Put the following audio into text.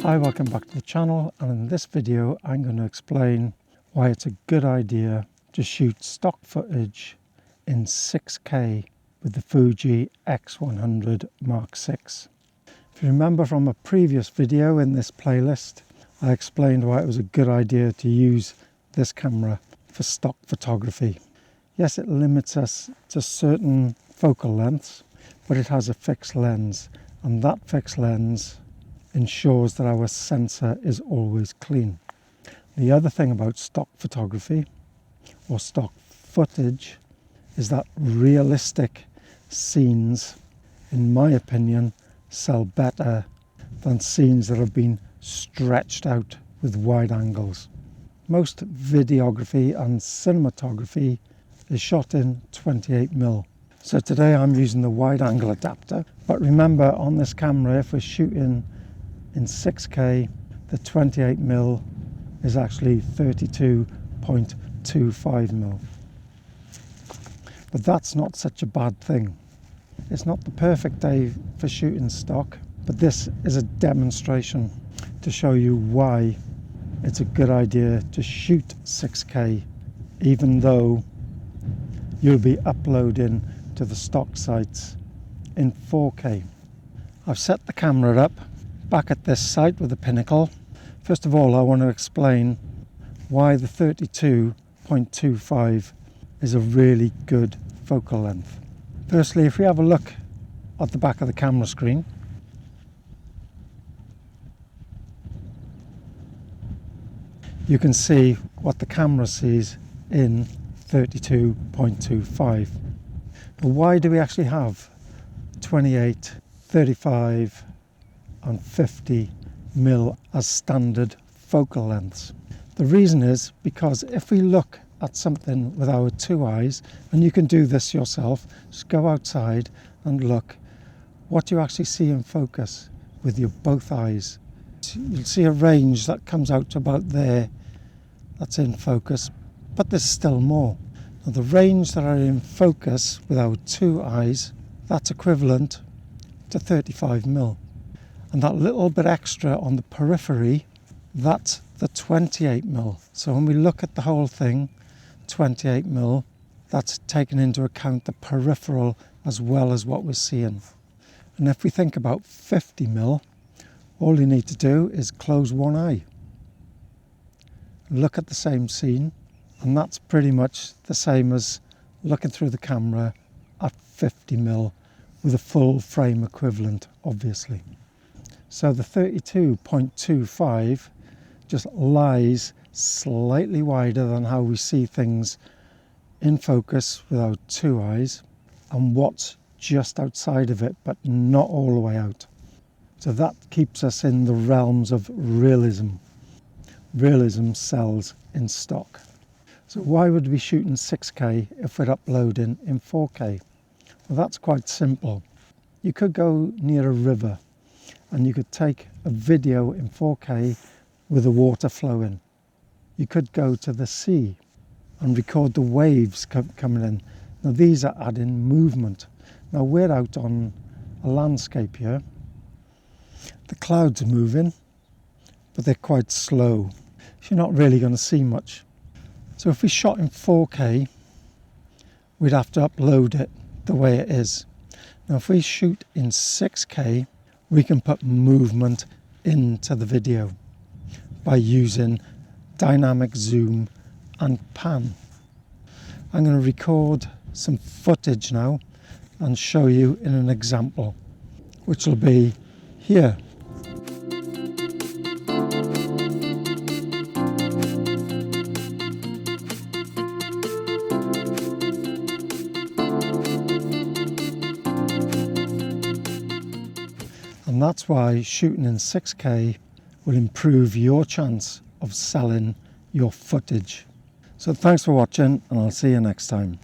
Hi, welcome back to the channel, and in this video I'm going to explain why it's a good idea to shoot stock footage in 6K with the Fuji X100 Mark VI. If you remember from a previous video in this playlist, I explained why it was a good idea to use this camera for stock photography. Yes, it limits us to certain focal lengths, but it has a fixed lens, and that fixed lens ensures that our sensor is always clean. The other thing about stock photography or stock footage is that realistic scenes, in my opinion, sell better than scenes that have been stretched out with wide angles. Most videography and cinematography is shot in 28mm. So today I'm using the wide angle adapter, but remember on this camera, if we're shooting in 6K, the 28mm is actually 32.25mm. But that's not such a bad thing. It's not the perfect day for shooting stock, but this is a demonstration to show you why it's a good idea to shoot 6K, even though you'll be uploading to the stock sites in 4K. I've set the camera up back at this site with the pinnacle. First of all, I want to explain why the 32.25 is a really good focal length. Firstly, if we have a look at the back of the camera screen, you can see what the camera sees in 32.25. But why do we actually have 28, 35 and 50mm as standard focal lengths? The reason is because if we look at something with our two eyes, and you can do this yourself, just go outside and look what you actually see in focus with your both eyes. You'll see a range that comes out to about there, that's in focus, but there's still more. Now the range that are in focus with our two eyes, that's equivalent to 35mm. And that little bit extra on the periphery, that's the 28mm. So when we look at the whole thing, 28mm, that's taken into account the peripheral as well as what we're seeing. And if we think about 50mm, all you need to do is close one eye, look at the same scene, and that's pretty much the same as looking through the camera at 50mm with a full frame equivalent, obviously. So the 32.25 just lies slightly wider than how we see things in focus with our two eyes, and what's just outside of it, but not all the way out. So that keeps us in the realms of realism. Realism sells in stock. So why would we shoot in 6K if we're uploading in 4K? Well, that's quite simple. You could go near a river and you could take a video in 4K with the water flowing. You could go to the sea and record the waves coming in. Now these are adding movement. Now we're out on a landscape here. The clouds are moving, but they're quite slow. So you're not really going to see much. So if we shot in 4K, we'd have to upload it the way it is. Now if we shoot in 6K, we can put movement into the video by using dynamic zoom and pan. I'm going to record some footage now and show you in an example, which will be here. And that's why shooting in 6K will improve your chance of selling your footage. So thanks for watching, and I'll see you next time.